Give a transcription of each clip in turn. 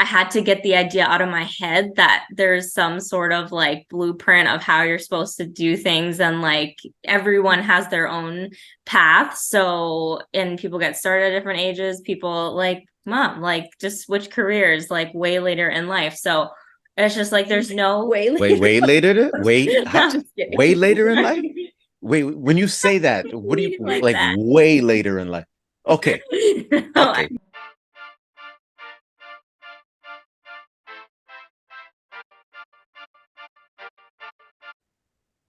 I had to get the idea out of my head that there's some sort of like blueprint of how you're supposed to do things, and like everyone has their own path. So, and people get started at different ages. People like mom, like just switch careers like way later in life. So it's just like there's no way later. Way later in life. Wait, when you say that, what do you like way later in life? Okay. Okay.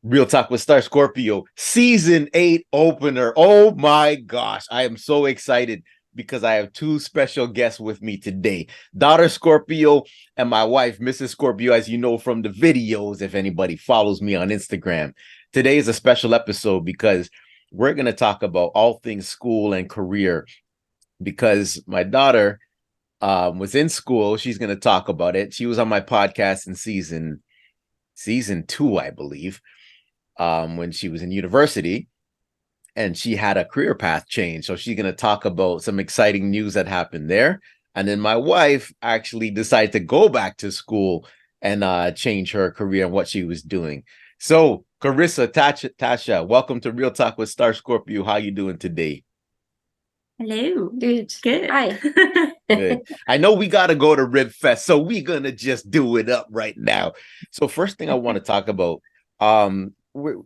Real Talk with Scorpio, season 8 opener. Oh my gosh, I am so excited because I have 2 special guests with me today. Daughter Scorpio and my wife, Mrs. Scorpio, as you know from the videos, if anybody follows me on Instagram. Today is a special episode because we're going to talk about all things school and career, because my daughter was in school. She's going to talk about it. She was on my podcast in season 2, I believe. When she was in university, and she had a career path change. So she's going to talk about some exciting news that happened there. And then my wife actually decided to go back to school and change her career and what she was doing. So Carissa, Tasha, welcome to Real Talk with Scorpio. How you doing today? Hello. Good. Hi. Good. I know we got to go to Rib Fest, so we're going to just do it up right now. So first thing I want to talk about,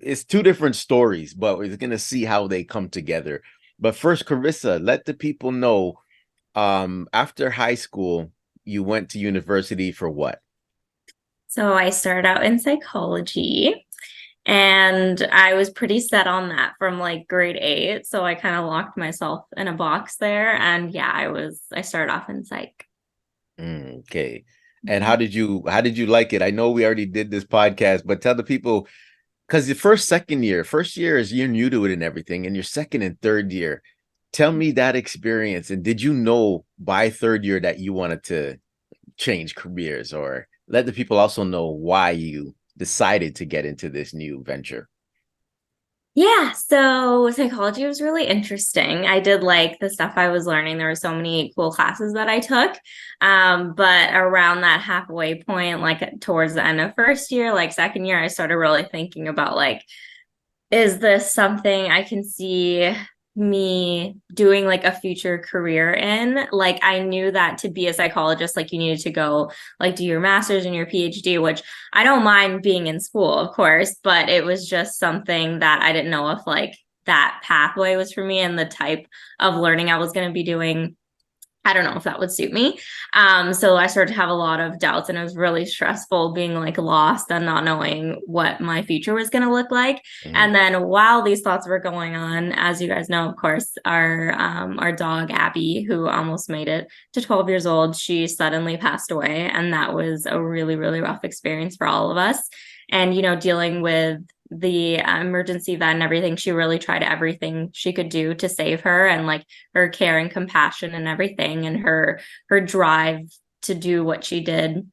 it's 2 different stories, but we're going to see how they come together. But first, Carissa, let the people know, after high school, you went to university for what? So I started out in psychology, and I was pretty set on that from like grade 8. So I kind of locked myself in a box there. And yeah, I started off in psych. Okay. And how did you like it? I know we already did this podcast, but tell the people, because the first year is you're new to it and everything, and your second and third year, tell me that experience. And did you know by third year that you wanted to change careers, or let the people also know why you decided to get into this new venture? Yeah, so psychology was really interesting. I did like the stuff I was learning. There were so many cool classes that I took. But around that halfway point, like towards the end of first year, like second year, I started really thinking about like, is this something I can see me doing like a future career in? Like I knew that to be a psychologist, like you needed to go like do your master's and your PhD, which I don't mind being in school, of course, but it was just something that I didn't know if like that pathway was for me and the type of learning I was going to be doing. I don't know if that would suit me. So I started to have a lot of doubts, and it was really stressful being like lost and not knowing what my future was going to look like. And then while these thoughts were going on, as you guys know, of course, our dog Abby, who almost made it to 12 years old, she suddenly passed away. And that was a really, really rough experience for all of us. And, you know, dealing with the emergency vet and everything, she really tried everything she could do to save her, and like her care and compassion and everything, and her drive to do what she did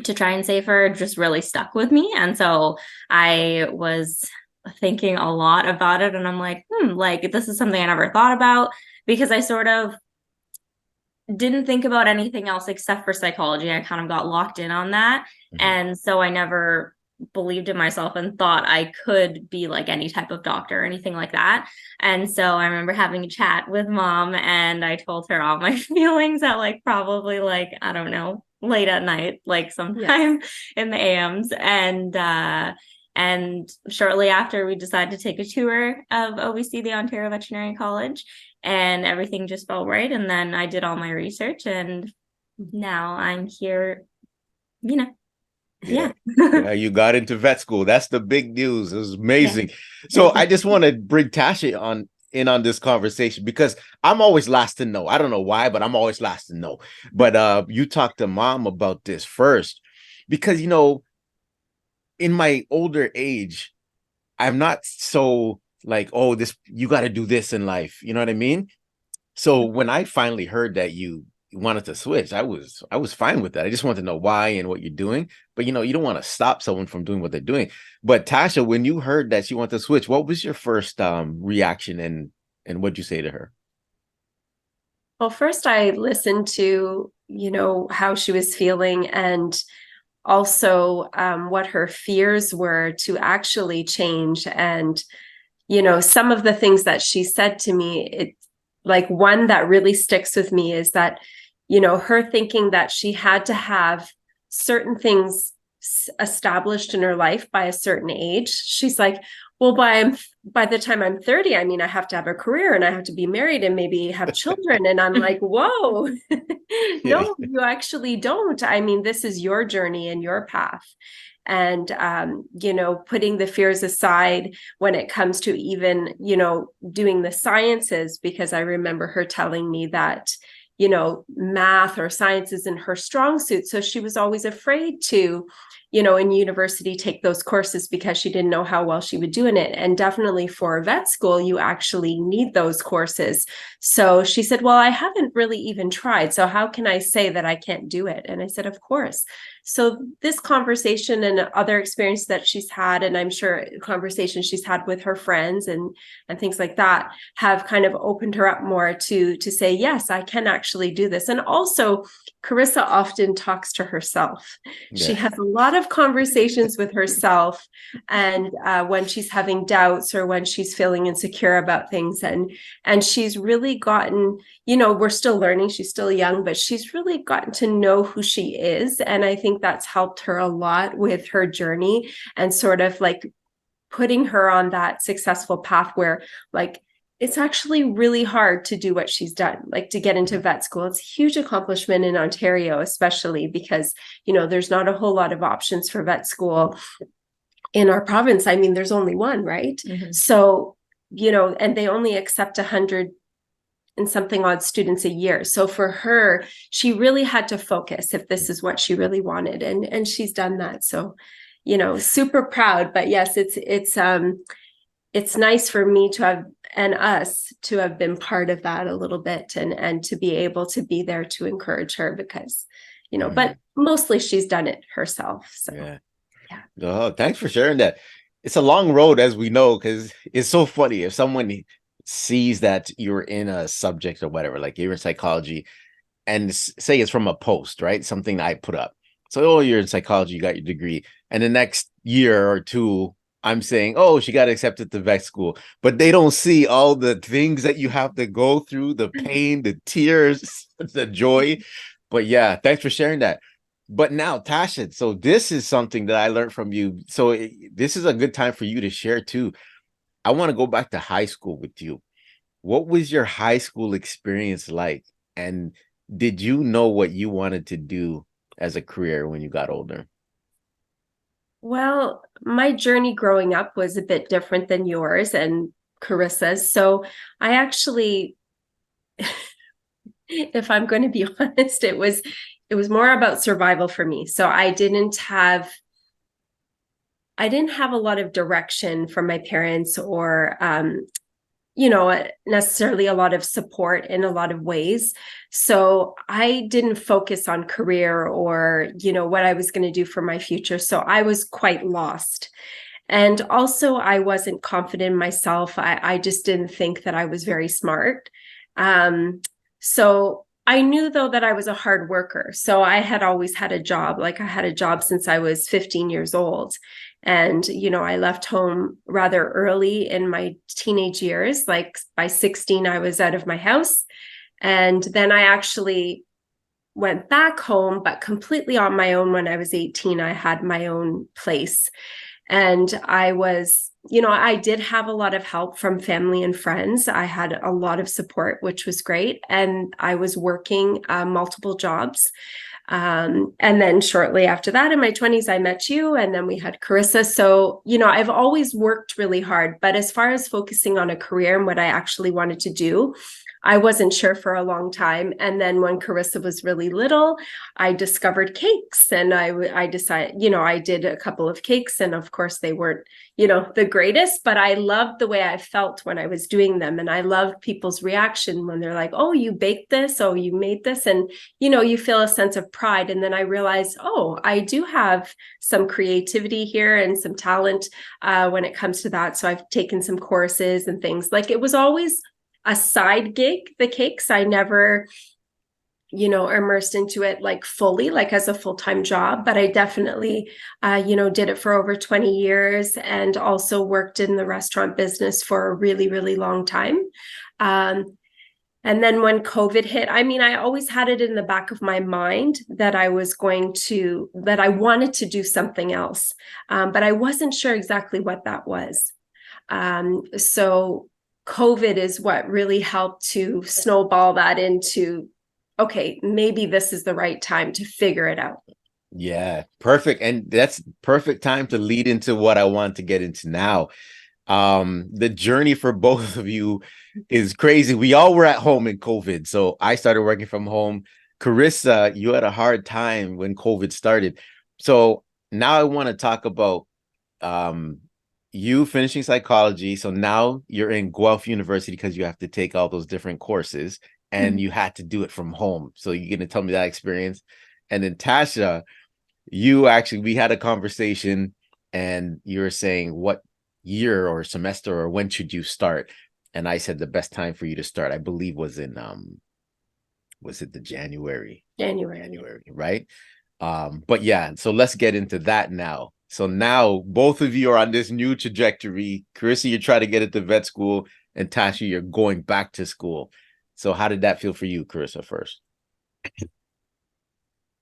to try and save her just really stuck with me. And so I was thinking a lot about it, and I'm like, like this is something I never thought about, because I sort of didn't think about anything else except for psychology. I kind of got locked in on that. And so I never believed in myself and thought I could be like any type of doctor or anything like that. And so I remember having a chat with mom, and I told her all my feelings at like probably like, I don't know, late at night, like sometime in the AMs. And shortly after, we decided to take a tour of OVC, the Ontario Veterinarian College, and everything just felt right. And then I did all my research, and now I'm here, you know. Yeah. You got into vet school. That's the big news. It was amazing. So I just want to bring Tasha in on this conversation, because I'm always last to know. I don't know why, but I'm always last to know. But you talked to mom about this first, because, you know, in my older age, I'm not so like, oh, this, you got to do this in life. You know what I mean? So when I finally heard that you wanted to switch, I was fine with that. I just wanted to know why and what you're doing. But, you know, you don't want to stop someone from doing what they're doing. But Tasha, when you heard that she wanted to switch, what was your first reaction, and what'd you say to her? Well, first I listened to how she was feeling, and also what her fears were to actually change. And, some of the things that she said to me, like one that really sticks with me is that, her thinking that she had to have certain things established in her life by a certain age. She's like, well, by the time I'm 30, I mean, I have to have a career and I have to be married and maybe have children. And I'm like, whoa, Yeah. no, you actually don't. I mean, this is your journey and your path. And, putting the fears aside when it comes to even, doing the sciences, because I remember her telling me that, math or science isn't her strong suit. So she was always afraid to, in university, take those courses because she didn't know how well she would do in it. And definitely for vet school, you actually need those courses. So she said, well, I haven't really even tried. So how can I say that I can't do it? And I said, of course. So this conversation and other experiences that she's had, and I'm sure conversations she's had with her friends and things like that, have kind of opened her up more to say, yes, I can actually do this. And also, Carissa often talks to herself. Yeah. She has a lot of conversations with herself, and when she's having doubts or when she's feeling insecure about things, and she's really gotten, we're still learning, she's still young, but she's really gotten to know who she is. And I think that's helped her a lot with her journey and sort of like putting her on that successful path where, like, it's actually really hard to do what she's done, like to get into vet school. It's a huge accomplishment in Ontario, especially because, there's not a whole lot of options for vet school in our province. I mean, there's only one, right? Mm-hmm. So, and they only accept 100 and something odd students a year. So for her, she really had to focus if this is what she really wanted. And she's done that. So, super proud. But yes, it's nice for me to have, and us to have been part of that a little bit, and to be able to be there to encourage her because, but mostly she's done it herself. So Yeah. yeah. Oh, thanks for sharing that. It's a long road, as we know, because it's so funny if someone sees that you're in a subject or whatever, like you're in psychology, and say it's from a post, right? Something I put up. So, oh, you're in psychology, you got your degree. And the next year or two, I'm saying, oh, she got accepted to vet school. But they don't see all the things that you have to go through, the pain, the tears, the joy. But yeah, thanks for sharing that. But now, Tasha, so this is something that I learned from you. So this is a good time for you to share too. I want to go back to high school with you. What was your high school experience like? And did you know what you wanted to do as a career when you got older? Well, my journey growing up was a bit different than yours and Carissa's. So I actually, if I'm going to be honest, it was more about survival for me. So I didn't have a lot of direction from my parents or necessarily a lot of support in a lot of ways. So I didn't focus on career or, what I was going to do for my future. So I was quite lost. And also I wasn't confident in myself. I just didn't think that I was very smart. So I knew though that I was a hard worker. So I had always had a job. Like I had a job since I was 15 years old. And, I left home rather early in my teenage years. Like by 16, I was out of my house. And then I actually went back home, but completely on my own. When I was 18, I had my own place. And I was, I did have a lot of help from family and friends. I had a lot of support, which was great. And I was working multiple jobs. And then shortly after that, in my 20s, I met you, and then we had Carissa. So, I've always worked really hard, but as far as focusing on a career and what I actually wanted to do, I wasn't sure for a long time. And then when Carissa was really little, I discovered cakes, and I decided, I did a couple of cakes, and of course they weren't, the greatest, but I loved the way I felt when I was doing them. And I loved people's reaction when they're like, oh, you baked this, oh, you made this. And, you feel a sense of pride. And then I realized, oh, I do have some creativity here and some talent when it comes to that. So I've taken some courses and things. Like it was always a side gig, the cakes. I never immersed into it like fully, like as a full-time job, but I definitely, did it for over 20 years and also worked in the restaurant business for a really, really long time. And then when COVID hit, I mean, I always had it in the back of my mind that I wanted to do something else, but I wasn't sure exactly what that was. So COVID is what really helped to snowball that into, okay, maybe this is the right time to figure it out. Yeah, perfect. And that's perfect time to lead into what I want to get into now. The journey for both of you is crazy. We all were at home in COVID. So I started working from home. Carissa, you had a hard time when COVID started. So now I want to talk about you finishing psychology. So now you're in Guelph University because you have to take all those different courses and you had to do it from home. So you're going to tell me that experience. And then Tasha, we had a conversation and you were saying what year or semester or when should you start? And I said the best time for you to start, I believe, was in was it the January, right? But yeah, so let's get into that now. So now both of you are on this new trajectory. Carissa, you're trying to get into vet school, and Tasha, you're going back to school. So how did that feel for you, Carissa, first?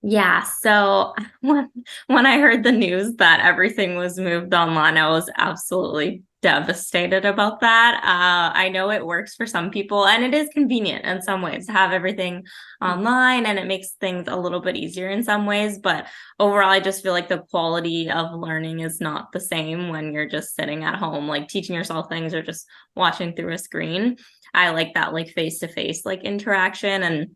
Yeah, so when I heard the news that everything was moved online, I was absolutely devastated about that. I know it works for some people, and it is convenient in some ways to have everything online, and it makes things a little bit easier in some ways. But overall, I just feel like the quality of learning is not the same when you're just sitting at home, like teaching yourself things or just watching through a screen. I like that like face-to-face like interaction, and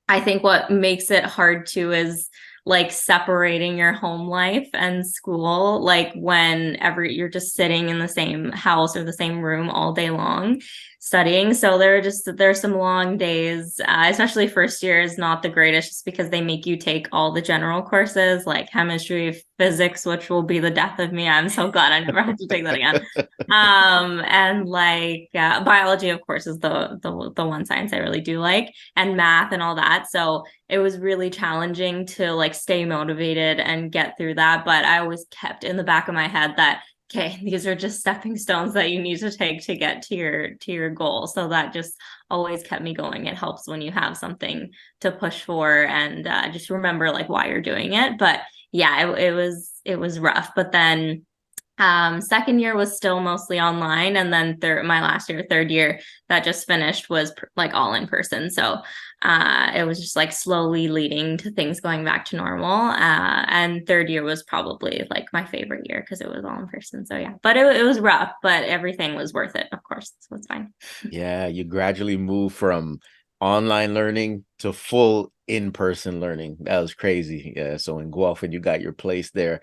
I think what makes it hard too is like separating your home life and school, like whenever you're just sitting in the same house or the same room all day long studying. So there's some long days, especially first year is not the greatest just because they make you take all the general courses like chemistry, physics, which will be the death of me. I'm so glad I never have to take that again. And like biology, of course, is the one science I really do like, and math and all that. So it was really challenging to like stay motivated and get through that. But I always kept in the back of my head that, okay, these are just stepping stones that you need to take to get to your goal. So that just always kept me going. It helps when you have something to push for and just remember like why you're doing it. But yeah, it was rough. But then second year was still mostly online, and then my last year, third year that just finished was like all in person. So it was just like slowly leading to things going back to normal. And third year was probably like my favorite year because it was all in person. So yeah, but it was rough, but everything was worth it, of course. So it's fine. Yeah, you gradually move from online learning to full in-person learning. That was crazy. Yeah, so in Guelph, and you got your place there.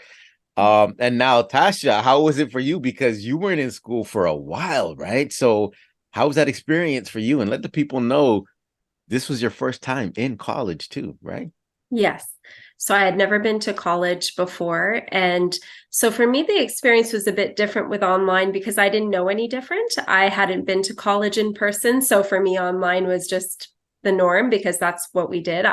And now Tasha, how was it for you? Because you weren't in school for a while, right? So how was that experience for you? And let the people know this was your first time in college too, right? Yes. So I had never been to college before. And so for me, the experience was a bit different with online because I didn't know any different. I hadn't been to college in person. So for me, online was just the norm because that's what we did.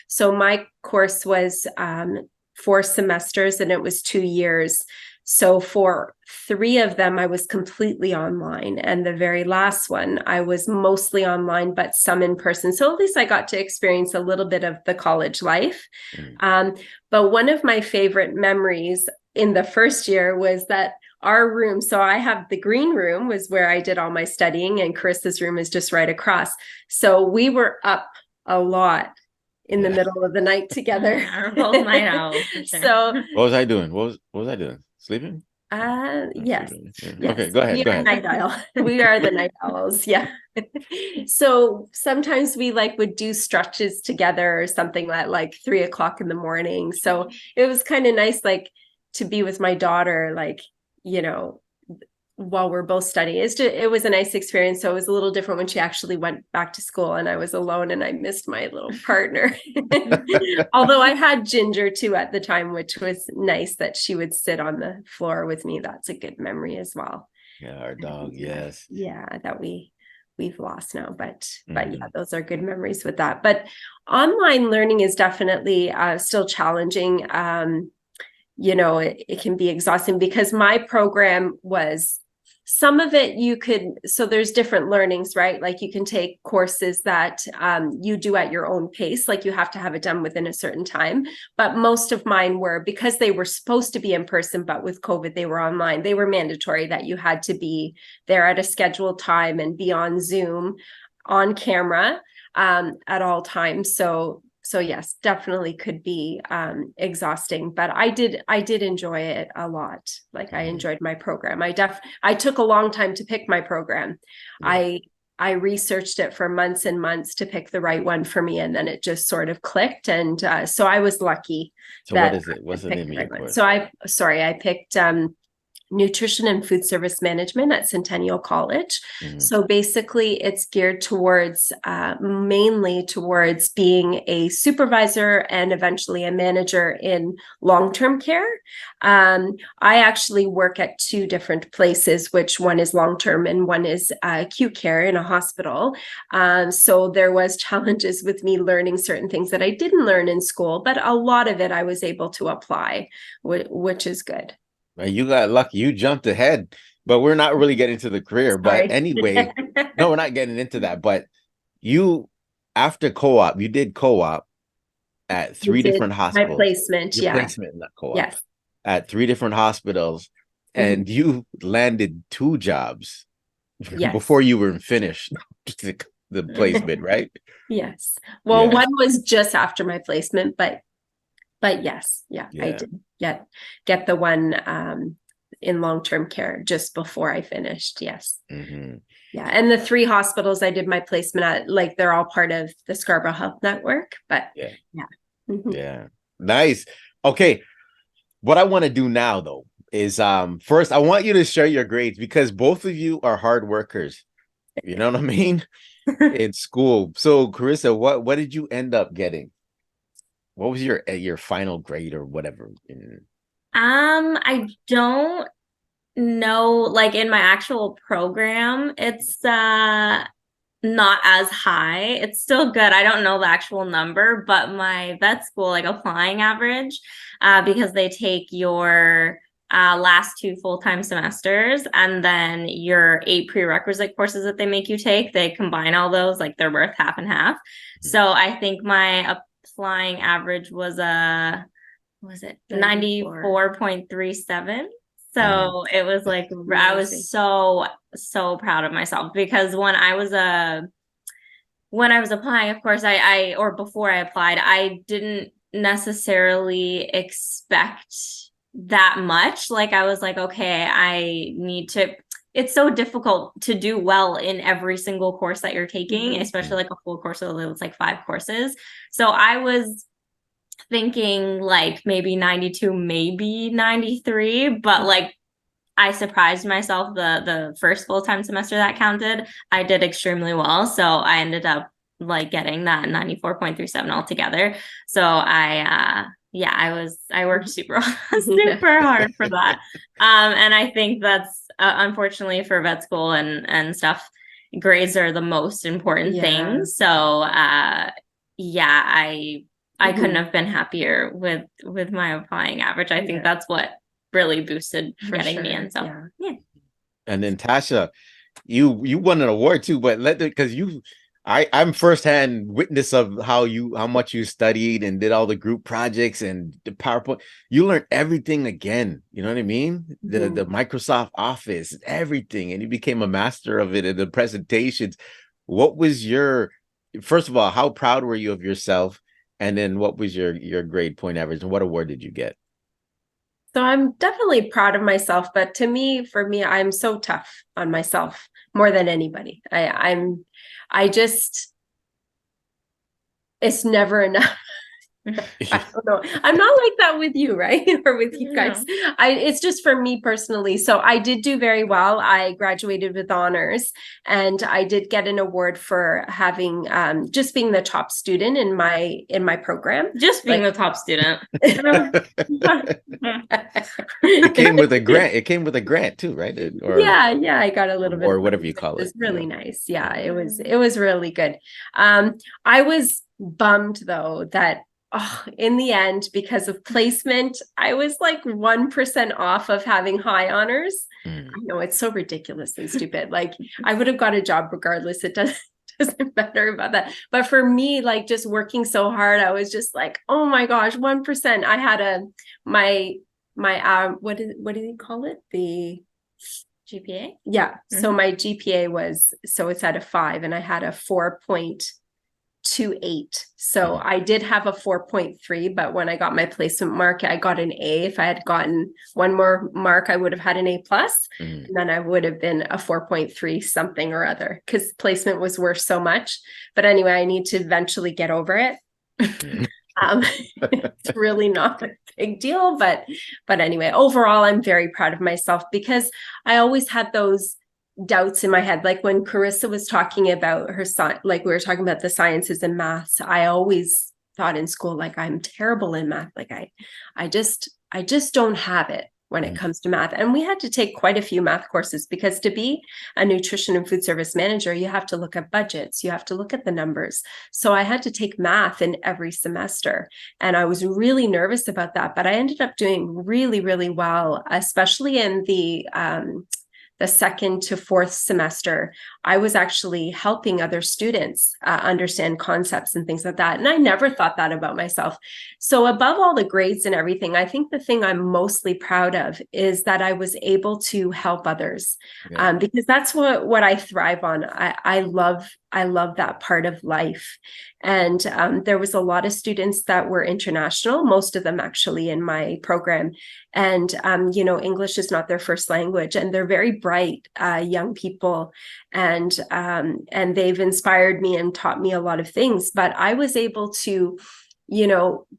So my course was 4 semesters and it was 2 years. So for 3 of them, I was completely online. And the very last one, I was mostly online, but some in person. So at least I got to experience a little bit of the college life. But one of my favorite memories in the first year was that our room, so I have the green room was where I did all my studying, and Carissa's room is just right across. So we were up a lot in the middle of the night together. Our whole night out. Sure. So what was I doing? What was I doing? Sleeping? Yes. Yeah. Yes. Okay, go ahead. We Go are ahead. night owl. We are the night owls. Yeah. So sometimes we like would do stretches together or something at like 3 o'clock in the morning. So it was kind of nice, like to be with my daughter, like, while we're both studying. It was a nice experience. So it was a little different when she actually went back to school and I was alone and I missed my little partner. Although I had Ginger too at the time, which was nice that she would sit on the floor with me. That's a good memory as well. Yeah, our dog. Yes. Yeah, that we we've lost now, but Mhm. yeah, those are good memories with that. But online learning is definitely still challenging. It can be exhausting because my program was, some of it you could, so there's different learnings, right? Like you can take courses that you do at your own pace, like you have to have it done within a certain time. But most of mine were, because they were supposed to be in person, but with COVID, they were online. They were mandatory that you had to be there at a scheduled time and be on Zoom on camera at all times. So yes, definitely could be exhausting, but I did enjoy it a lot. Like I enjoyed my program. I took a long time to pick my program. Yeah. I researched it for months and months to pick the right one for me, and then it just sort of clicked. And so I was lucky So what that is it? I What's the picked name the of your right one. course? So I picked nutrition and food service management at Centennial College. Mhm. So basically it's geared towards mainly towards being a supervisor and eventually a manager in long-term care. I actually work at two different places, which one is long-term and one is acute care in a hospital. So there was challenges with me learning certain things that I didn't learn in school, but a lot of it I was able to apply, which is good. You got lucky. You jumped ahead, but we're not really getting to the career. But Sorry. anyway, no, we're not getting into that. But you, after co-op, you did co-op at You three did different my hospitals. placement. Your Yeah. placement, not co-op, Yes. at three different hospitals, Mhm. and you landed two jobs Yes. before you were finished the placement, right? Yes. Well, Yeah, one was just after my placement, but yes, yeah, I yeah. did get the one in long-term care just before I finished. Yes. Hmm. Yeah. And the three hospitals I did my placement at, like they're all part of the Scarborough Health Network, but Yeah, yeah. Mhm. yeah. Nice. Okay. What I want to do now though is first I want you to share your grades because both of you are hard workers. You know what I mean? In school. So Carissa, what did you end up getting? What was your final grade or whatever? I don't know, like in my actual program, it's not as high. It's still good. I don't know the actual number, but my vet school, like applying average, because they take your last two full-time semesters and then your 8 prerequisite courses that they make you take, they combine all those, like they're worth half and half. So I think my applying average was it 94.37. Mhm. So it was like I was so proud of myself because when I was applying, of course, I or before I applied, I didn't necessarily expect that much. Like I was like, okay, I need to. It's so difficult to do well in every single course that you're taking, especially like a full course. So it's like 5 courses. So I was thinking like maybe 92, maybe 93, but like I surprised myself the first full-time semester that counted. I did extremely well. So I ended up like getting that 94.37 altogether. So I worked super super hard for that. And I think that's unfortunately for vet school and stuff, grades are the most important things. So yeah, I couldn't have been happier with my applying average. I think that's what really boosted For getting me sure. in. So yeah. And then Tasha, you won an award too, but because I'm firsthand witness of how much you studied and did all the group projects and the PowerPoint. You learned everything again. You know what I mean? The Microsoft Office, everything, and you became a master of it in the presentations. What was your first of all? How proud were you of yourself? And then what was your grade point average, and what award did you get? So I'm definitely proud of myself, but for me, I'm so tough on myself more than anybody. I just, it's never enough. I don't know. I'm not like that with you, right? Or with you guys. It's just for me personally. So I did do very well. I graduated with honors, and I did get an award for having just being the top student in my program. Just being the top student. It came with a grant. It came with a grant too, right? Yeah, I got a little bit or of whatever money. you call It it. was really nice. Yeah, it was really good. I was bummed though that in the end, because of placement, I was like 1% off of having high honors. I know it's so ridiculous and stupid. Like I would have got a job regardless. It doesn't matter about that. But for me, like just working so hard, I was just like, oh my gosh, 1%. I had my what do you call it? The GPA? Yeah. So my GPA it's at a 5, and I had a 4.28. So I did have a 4.3, but when I got my placement mark, I got an A. If I had gotten one more mark, I would have had an A plus, and then I would have been a 4.3 something or other, because placement was worth so much. But anyway, I need to eventually get over it. It's really not a big deal, but anyway, overall, I'm very proud of myself, because I always had those doubts in my head. Like when Carissa was talking about her son, like we were talking about the sciences and maths, I always thought in school, like I'm terrible in math. Like I just don't have it when it comes to math. And we had to take quite a few math courses, because to be a nutrition and food service manager, you have to look at budgets, you have to look at the numbers. So I had to take math in every semester, and I was really nervous about that, but I ended up doing really, really well, especially in the second to fourth semester. I was actually helping other students understand concepts and things like that. And I never thought that about myself. So above all the grades and everything, I think the thing I'm mostly proud of is that I was able to help others, because that's what I thrive on. I love that part of life. And there was a lot of students that were international, most of them actually in my program. And, English is not their first language, and they're very bright young people. And they've inspired me and taught me a lot of things. But I was able to,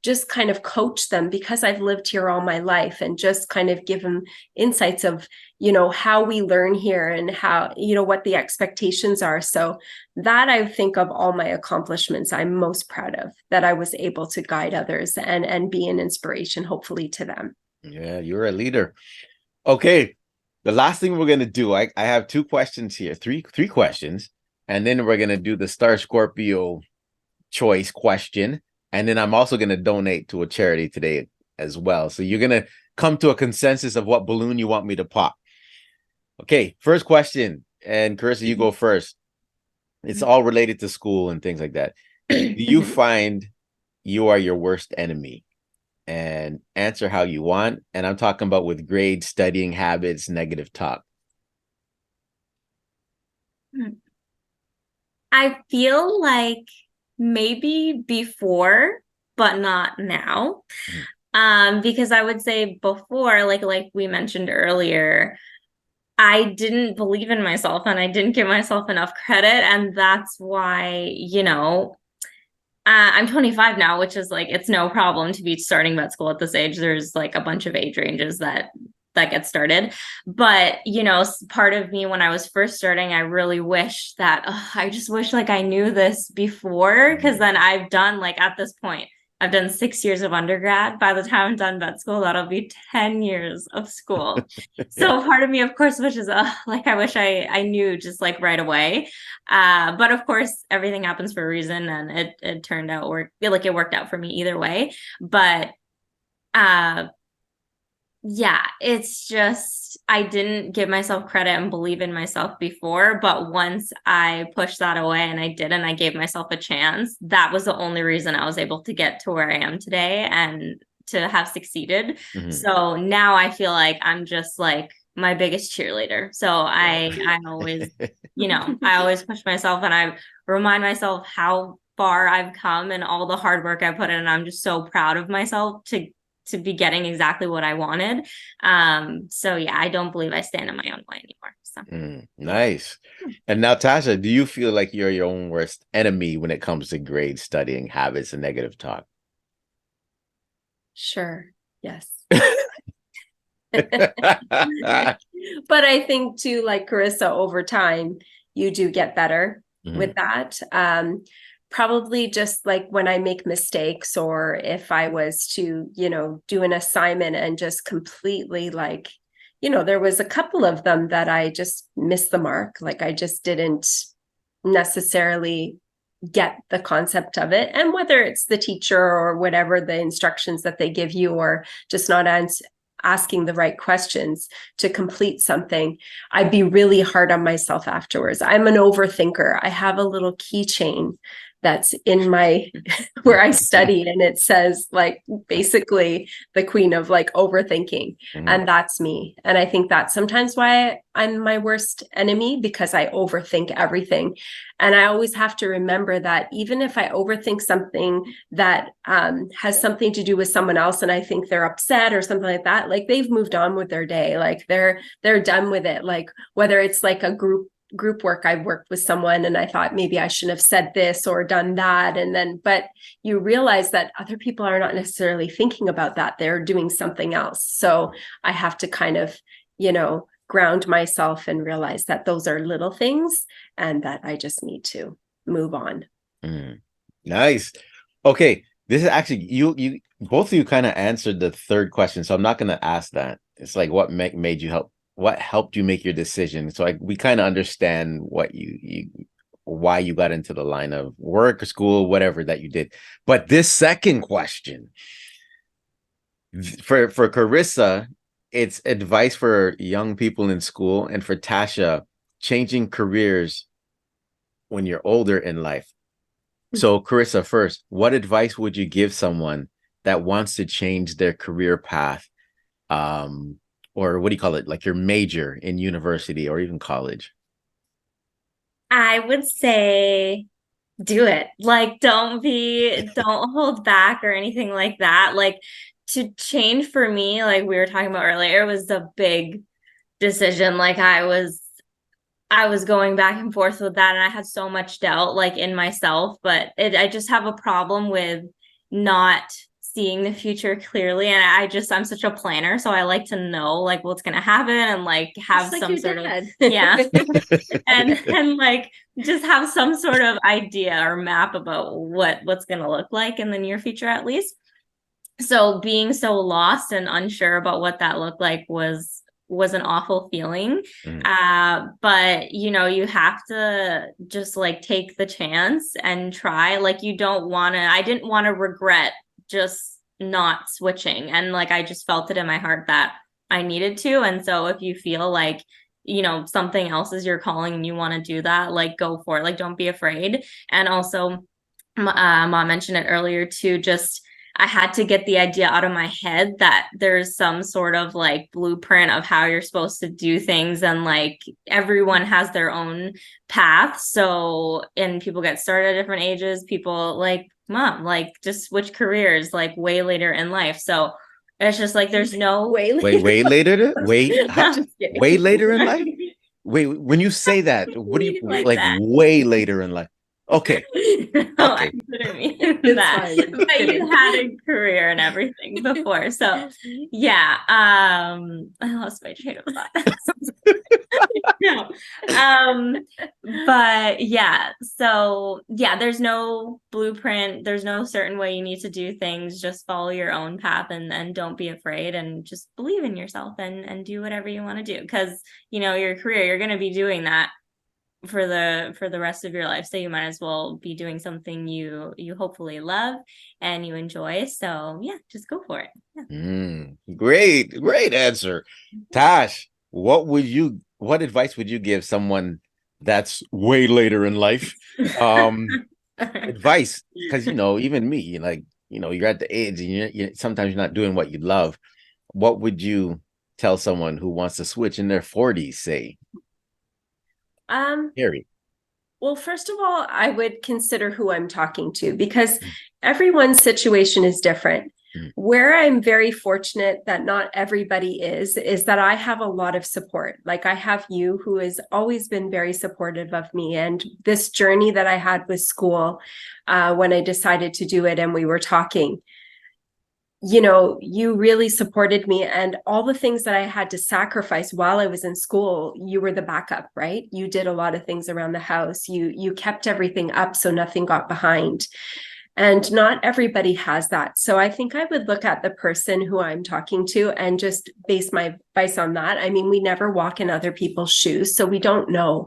just kind of coach them, because I've lived here all my life, and just kind of give them insights of, how we learn here, and how, what the expectations are. So that, I think, of all my accomplishments, I'm most proud of, that I was able to guide others and be an inspiration, hopefully, to them. Yeah, you're a leader. Okay. The last thing we're going to do, I have 2 questions here, three questions, and then we're going to do the Star Scorpio choice question. And then I'm also going to donate to a charity today as well. So you're going to come to a consensus of what balloon you want me to pop. Okay, first question. And Carissa, you go first. It's all related to school and things like that. Do you find you are your worst enemy? And answer how you want. And I'm talking about with grades, studying habits, negative talk. I feel like maybe before, but not now. Because I would say before, like we mentioned earlier, I didn't believe in myself, and I didn't give myself enough credit. And that's why, I'm 25 now, which is like, it's no problem to be starting vet school at this age. There's like a bunch of age ranges that get started. But, part of me when I was first starting, I really wish that, I just wish like I knew this before, because then I've done, like, at this point, I've done 6 years of undergrad. By the time I'm done vet school, that'll be 10 years of school. So part of me, of course, wishes, like, I wish I knew just like right away. But of course, everything happens for a reason, and it turned out it worked out for me either way. But yeah, it's just, I didn't give myself credit and believe in myself before, but once I pushed that away and I gave myself a chance, that was the only reason I was able to get to where I am today and to have succeeded. So now I feel like I'm just like my biggest cheerleader. So I always, I always push myself, and I remind myself how far I've come and all the hard work I put in. And I'm just so proud of myself to be getting exactly what I wanted. So yeah, I don't believe I stand in my own way anymore. So. Nice. And now, Tasha, do you feel like you're your own worst enemy when it comes to grades, studying habits, and negative talk? Sure. Yes. Mhm. But I think too, like Carissa, over time, you do get better with that. Probably just like when I make mistakes, or if I was to, do an assignment and just completely like, there was a couple of them that I just missed the mark. Like I just didn't necessarily get the concept of it. And whether it's the teacher or whatever the instructions that they give you, or just not asking the right questions to complete something, I'd be really hard on myself afterwards. I'm an overthinker. I have a little keychain that's in my where I study, and it says like basically the queen of like overthinking. And that's me. And I think that's sometimes why I'm my worst enemy, because I overthink everything. And I always have to remember that even if I overthink something that has something to do with someone else, and I think they're upset or something like that, like they've moved on with their day, like they're done with it. Like whether it's like a group work, I worked with someone and I thought maybe I shouldn't have said this or done that, and then but you realize that other people are not necessarily thinking about that, they're doing something else. So I have to kind of ground myself and realize that those are little things and that I just need to move on. Nice. Okay, this is actually you both of you kind of answered the third question, so I'm not going to ask that. It's like what made you what helped you make your decision. So we kind of understand what why you got into the line of work or school, whatever that you did. But this second question for Carissa, it's advice for young people in school, and for Tasha, changing careers when you're older in life. So Carissa, first, what advice would you give someone that wants to change their career path? Or what do you call it? Like your major in university or even college? I would say do it. Like, don't hold back or anything like that. Like, to change for me, like we were talking about earlier, it was a big decision. Like I was going back and forth with that, and I had so much doubt like in myself, but I just have a problem with not seeing the future clearly. And I'm such a planner, so I like to know like what's going to happen, and like have like some sort dad. of and like just have some sort of idea or map about what's going to look like in the near future, at least. So being so lost and unsure about what that looked like was an awful feeling. But you have to just like take the chance and try. Like I didn't want to regret just not switching, and like I just felt it in my heart that I needed to. And so if you feel like something else is your calling and you want to do that, like go for it. Like don't be afraid. And also Mom mentioned it earlier too, just I had to get the idea out of my head that there's some sort of like blueprint of how you're supposed to do things, and like everyone has their own path. So, and people get started at different ages. People like Mom, like just switch careers like way later in life. So it's just like there's no way later way later in life. Wait, when you say that, what do you like way later in life? Okay. No, I didn't mean that. But you had a career and everything before. So yeah. I lost my train of thought. No. But yeah, so yeah, there's no blueprint, there's no certain way you need to do things. Just follow your own path, and don't be afraid, and just believe in yourself, and do whatever you want to do. Because your career, you're going to be doing that for the rest of your life, so you might as well be doing something you hopefully love and you enjoy. So yeah, just go for it. Great answer. Tash, what advice would you give someone that's way later in life? Advice, because even me, like you're at the age and you sometimes you're not doing what you love. What would you tell someone who wants to switch in their 40s, say? Harry. Well, first of all, I would consider who I'm talking to, because everyone's situation is different. Where I'm very fortunate that not everybody is that I have a lot of support. Like I have you, who has always been very supportive of me. And this journey that I had with school, when I decided to do it and we were talking, you know, you really supported me, and all the things that I had to sacrifice while I was in school, you were the backup, right? You did a lot of things around the house. You kept everything up so nothing got behind. And not everybody has that. So I think I would look at the person who I'm talking to and just base my advice on that. I mean, we never walk in other people's shoes, so we don't know.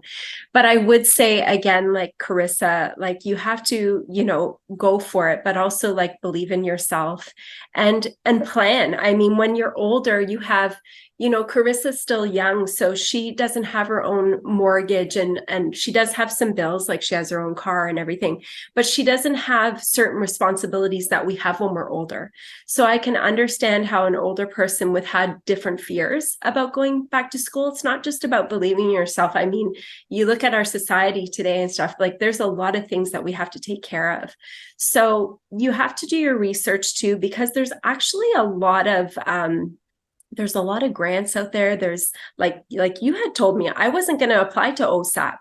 But I would say again, like Carissa, like you have to, you know, go for it, but also like believe in yourself and plan. I mean, when you're older, you have, you know, Carissa's still young, so she doesn't have her own mortgage, and she does have some bills, like she has her own car and everything, but she doesn't have certain responsibilities that we have when we're older. So I can understand how an older person with had different fears about going back to school. It's not just about believing in yourself. I mean, you look at our society today and stuff, like there's a lot of things that we have to take care of. So you have to do your research too, because there's actually a lot of there's a lot of grants out there. There's like you had told me, I wasn't going to apply to OSAP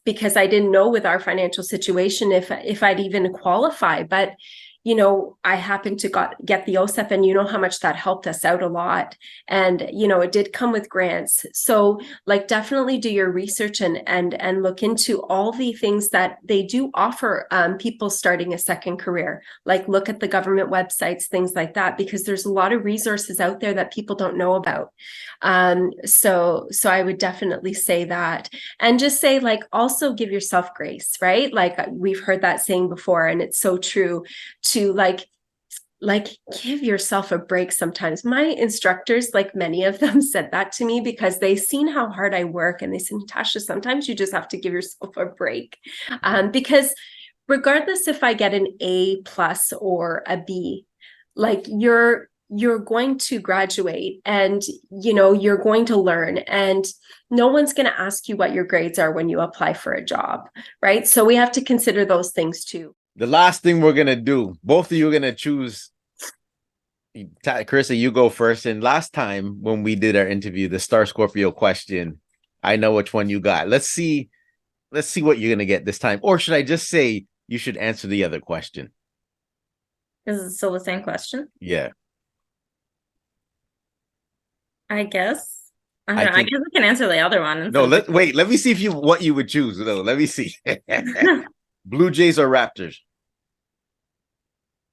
because I didn't know with our financial situation if I'd even qualify. But you know, I happened to get the OSAP, and you know how much that helped us out a lot. And you know, it did come with grants. So like definitely do your research and look into all the things that they do offer people starting a second career. Like look at the government websites, things like that, because there's a lot of resources out there that people don't know about. So I would definitely say that, and just say like also give yourself grace, right? Like we've heard that saying before, and it's so true. To like give yourself a break sometimes. My instructors, like many of them, said that to me because they seen how hard I work, and they said, Natasha, sometimes you just have to give yourself a break, because regardless if I get an A plus or a B, like you're going to graduate, and you know you're going to learn, and no one's going to ask you what your grades are when you apply for a job, right? So we have to consider those things too. The last thing we're gonna do, both of you are gonna choose. Carissa, you go first. And last time when we did our interview, the Star Scorpio question, I know which one you got. Let's see what you're gonna get this time. Or should I just say you should answer the other question? Is it still the same question? Yeah. I guess. I don't know. I guess we can answer the other one. No, let me see what you would choose. No, let me see. Blue Jays or Raptors?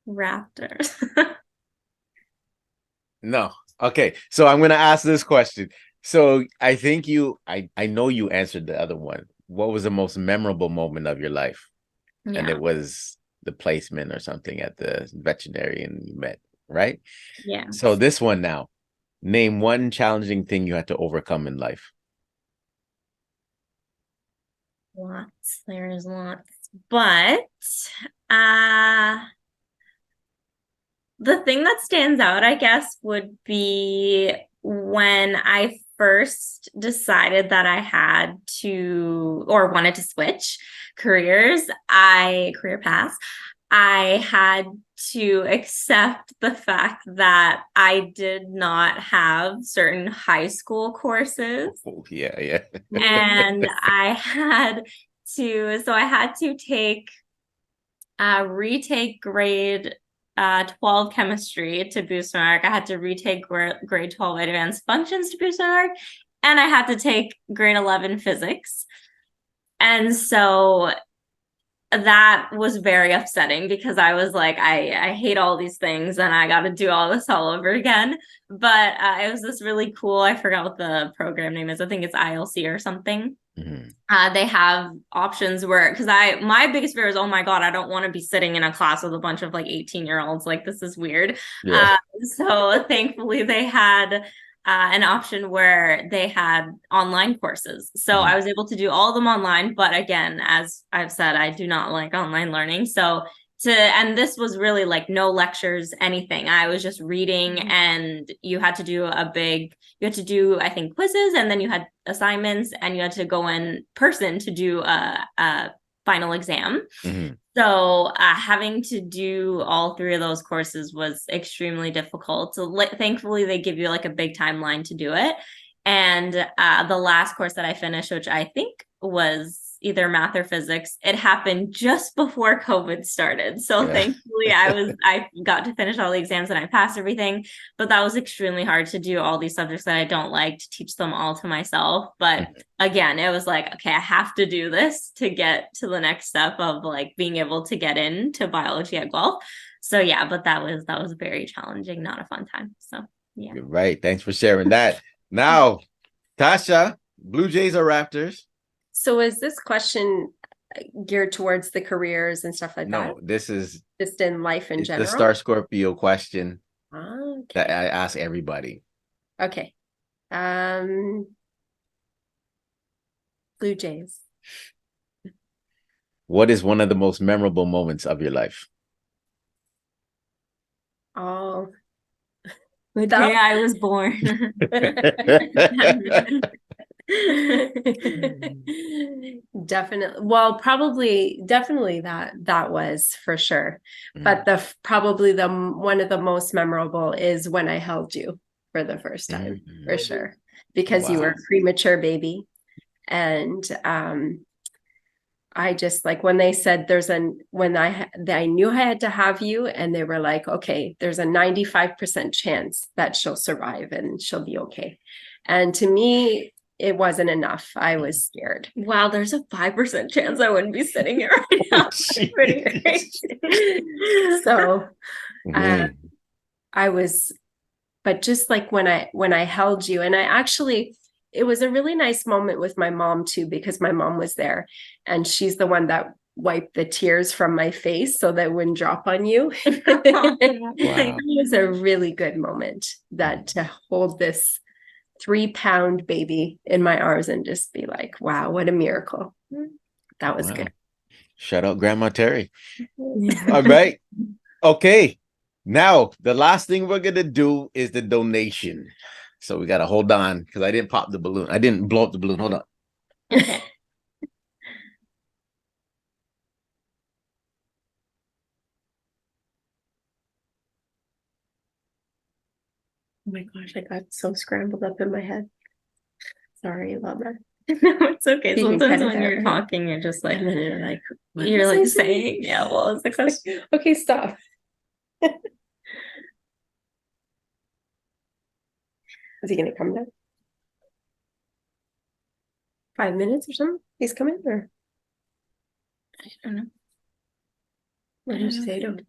Raptors. No. Okay. So I'm gonna ask this question. So I think I know you answered the other one. What was the most memorable moment of your life? Yeah. And it was the placement or something at the veterinarian you met, right? Yeah. So this one now. Name one challenging thing you had to overcome in life. Lots. There's lots. But the thing that stands out, I guess, would be when I first decided that I had to or wanted to switch career paths. I had to accept the fact that I did not have certain high school courses. Oh, yeah. And I had to retake grade 12 chemistry to boost my mark. I had to retake grade 12 advanced functions to boost my mark. And I had to take grade 11 physics. And so that was very upsetting because I was like, I hate all these things and I got to do all this all over again. But it was this really cool, I forgot what the program name is. I think it's ILC or something. Mm-hmm. They have options where, because my biggest fear is, oh my God, I don't want to be sitting in a class with a bunch of like 18-year-olds. Like, this is weird. Yeah. So thankfully they had an option where they had online courses. So I was able to do all of them online. But again, as I've said, I do not like online learning. And this was really like no lectures, anything. I was just reading, and you had to do I think quizzes, and then you had assignments, and you had to go in person to do a final exam. Mm-hmm. So having to do all three of those courses was extremely difficult. So thankfully, they give you like a big timeline to do it. And the last course that I finished, which I think was either math or physics. It happened just before COVID started. So thankfully I got to finish all the exams and I passed everything. But that was extremely hard to do all these subjects that I don't like, to teach them all to myself. But again, it was like, okay, I have to do this to get to the next step of like being able to get into biology at Guelph. So yeah, but that was very challenging, not a fun time. So yeah. You're right. Thanks for sharing that. Now, Tasha, Blue Jays or Raptors? So is this question geared towards the careers and stuff like that? No, this is just in life in general. The Star Scorpio question Okay. that I ask everybody. Okay. Blue Jays. What is one of the most memorable moments of your life? Oh, the day I was born. Definitely. Well, definitely that was for sure. But probably the one of the most memorable is when I held you for the first time, for sure, because you were a premature baby, and I just like when they said I knew I had to have you, and they were like, okay, there's a 95% chance that she'll survive and she'll be okay. And to me, it wasn't enough. I was scared. Wow, there's a 5% chance I wouldn't be sitting here right now. Pretty crazy. So I was, but just like when I held you, and it was a really nice moment with my mom too, because my mom was there and she's the one that wiped the tears from my face so that it wouldn't drop on you. Wow. It was a really good moment to hold this 3-pound baby in my arms and just be like, wow, what a miracle. That was good. Shout out Grandma Terry. All right. Okay. Now, the last thing we're going to do is the donation. So we got to hold on because I didn't pop the balloon. I didn't blow up the balloon. Hold on. Okay. Oh my gosh, I got so scrambled up in my head. Sorry about that. No, it's okay. Sometimes when you're talking, you're just like, and then you're like, saying, yeah, well, it's the question. Okay, stop. Is he gonna come down? 5 minutes or something? He's coming, or I don't know. What did you say to him?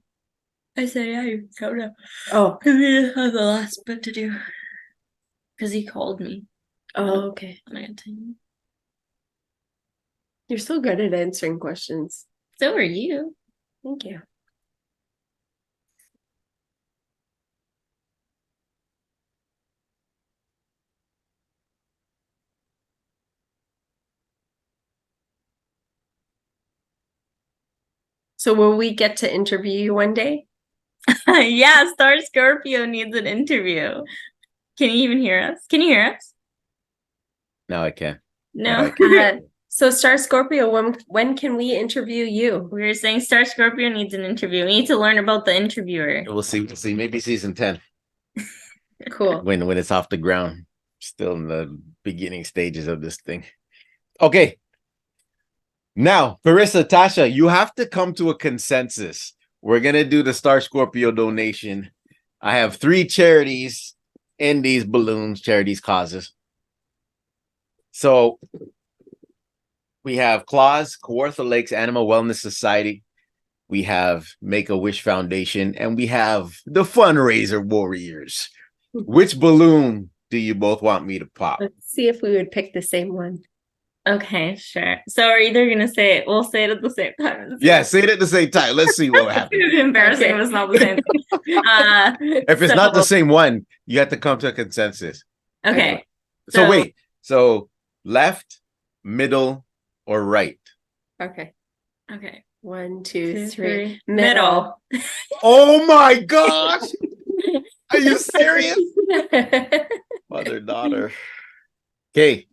I said, yeah, you can come down. Oh, because we just have the last bit to do. Because he called me. Oh, okay. And I had to. You're so good at answering questions. So are you. Thank you. So will we get to interview you one day? Yeah, Star Scorpio needs an interview. Can you even hear us? Can you hear us? No, I can't. No. So Star Scorpio, when can we interview you? We were saying Star Scorpio needs an interview. We need to learn about the interviewer. We'll see. We'll see. Maybe season 10. Cool. When it's off the ground. Still in the beginning stages of this thing. Okay. Now, Carissa, Tasha, you have to come to a consensus. We're going to do the Star Scorpio donation. I have 3 charities in these balloons, charities causes. So we have Claus, Kawartha Lakes Animal Wellness Society. We have Make-A-Wish Foundation, and we have the Fundraiser Warriors. Which balloon do you both want me to pop? Let's see if we would pick the same one. Okay, sure. So are you either gonna say it? We'll say it at the same time. Yeah, say it at the same time. Let's see what happens. It would be embarrassing if it's not the same. If it's not the same one, you have to come to a consensus. Okay. So wait. So left, middle, or right? Okay. Okay. 1, 2, 3. Middle. Oh my gosh! Are you serious? Mother, daughter. Okay.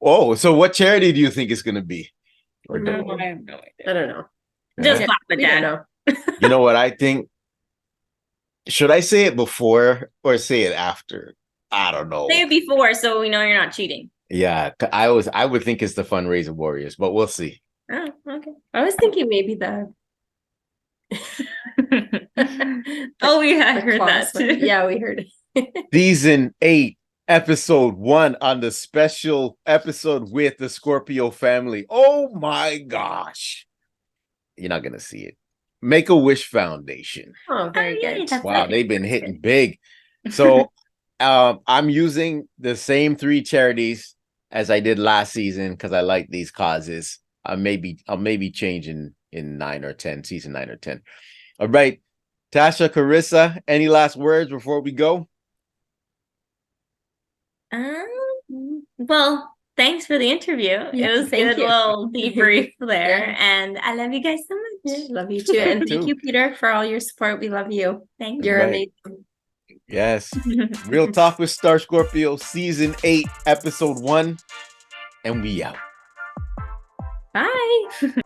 Oh, so what charity do you think it's gonna be? Or No, I have no idea. I don't know. Just clap it down. Know. You know what I think? Should I say it before or say it after? I don't know. Say it before so we know you're not cheating. Yeah, I would think it's the fundraiser warriors, but we'll see. Oh, okay. I was thinking maybe the Oh, yeah, I the heard that claws one. too. Yeah, we heard it. Season 8, episode 1 on the special episode with the Scorpio family. Oh my gosh. You're not gonna see it. Make-A-Wish Foundation. Oh, very Oh, yay, good. that's Wow, it. they've been hitting big. So I'm using the same 3 charities as I did last season because I like these causes. I'll maybe change in 9 or 10, season 9 or 10. All right. Tasha, Carissa, any last words before we go? Well, thanks for the interview. Yeah, It was thank good you. little debrief there. Yeah. And I love you guys so Yeah, much. love you too. And thank Too. you, Peter, for all your support. We love you. Thank You're Right. amazing. Yes. you. Real Talk with Star Scorpio, season 8, episode 1. And we out. Bye.